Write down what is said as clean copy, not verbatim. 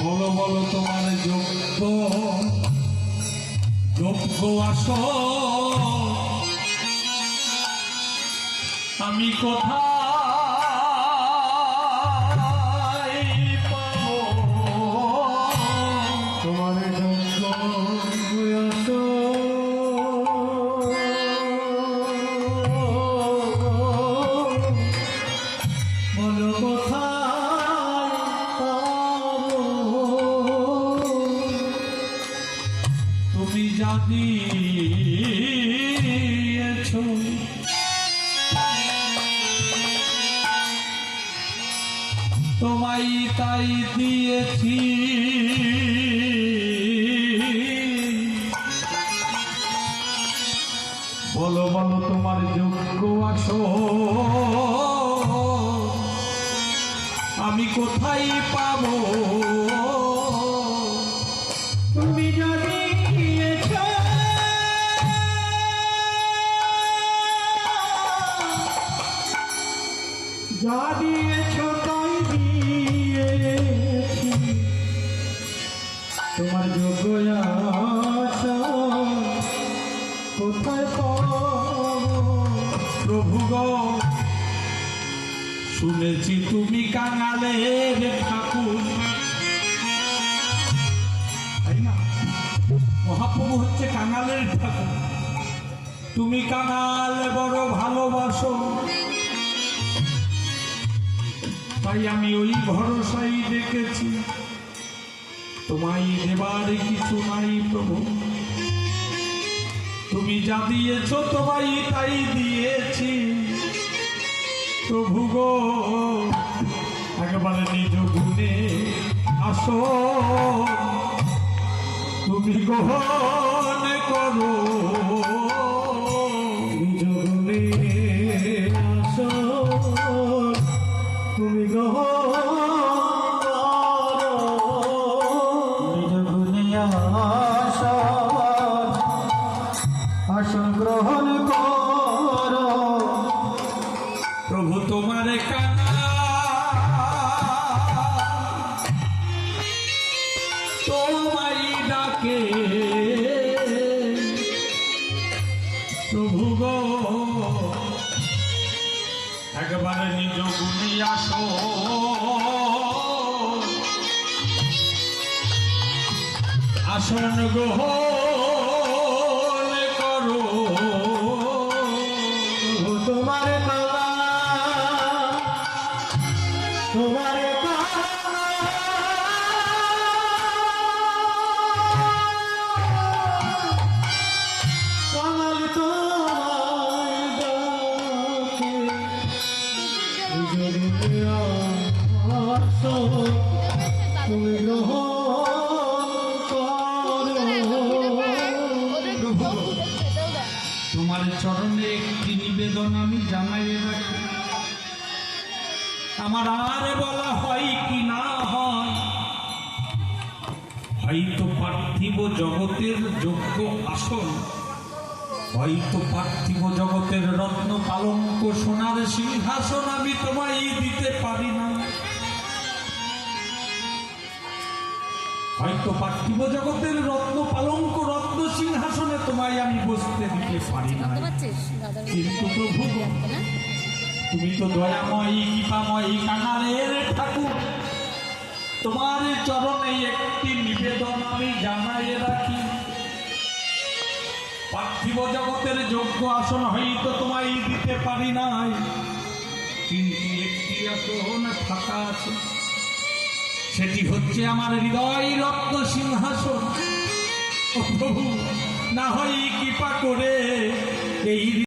বলো বলো তোমার যোগ্য আসো আমি কোথায় পাবো তোমার যোগ্য আসো বলো কোথায় পাবো তুমি যা দিয়েছো তোমায় তাই দিয়েছি বলো বলো তোমার যোগ্য আসো আমি কোথায় পাবো তুমি যদি দিয়েছো যা দিয়েছো তাই দিয়েছি তোমার যোগ্য আশা কোথায় পাবো প্রভু গো শুনেছি তুমি কাঙালের ঠাকুর তাই না মহাপ্রভু হচ্ছে কাঙালের ঠাকুর তুমি কাঙাল বড় ভালোবাসো তাই আমি ওই ভরসাই দেখেছি তোমায় দেবার কিছু নাই প্রভু তুমি যা দিয়েছো তোমায় তাই দিয়েছি প্রভু গো একবারে নিজ গুণে আসো তুমি গ্রহণ করো নিজ গুণে আসো তুমি গ্রহণ নিজ গুণে আসো আসন গ্রহণ করো প্রভু তোমার কানা তোমায় ডাকে প্রভু গো একবারে নিজ গুণে আসো আসন গ্রহণ করো তোমার কালা তোমার কাঙাল তোমায় ডাকে আসো তুমি তোমার চরণে একটি নিবেদন আমি জানাই রাখি আমার আর বলা হয় কি না হয় হয়তো পার্থিব জগতের যোগ্য আসন হয়তো পার্থিব জগতের রত্ন পালঙ্ক সোনার সিংহাসন আমি তোমায় দিতে পারি না হয়তো পার্থিব জগতের রত্ন পালঙ্ক রত্ন সিংহাসনে তোমায় আমি বসতে দিতে পারি না কিন্তু প্রভু তুমি তো দয়াময়ী কৃপাময়ী কাঙালের ঠাকুর তোমার চরণে একটি নিবেদন আমি জানাই রাখি পার্থিব জগতের যোগ্য আসন হয়তো তোমায় দিতে পারি নাই কিন্তু একটি আসন ফাঁকা আছে সেটি হচ্ছে আমার হৃদয় রত্ন সিংহাসন প্রভু না হয় কৃপা করে এই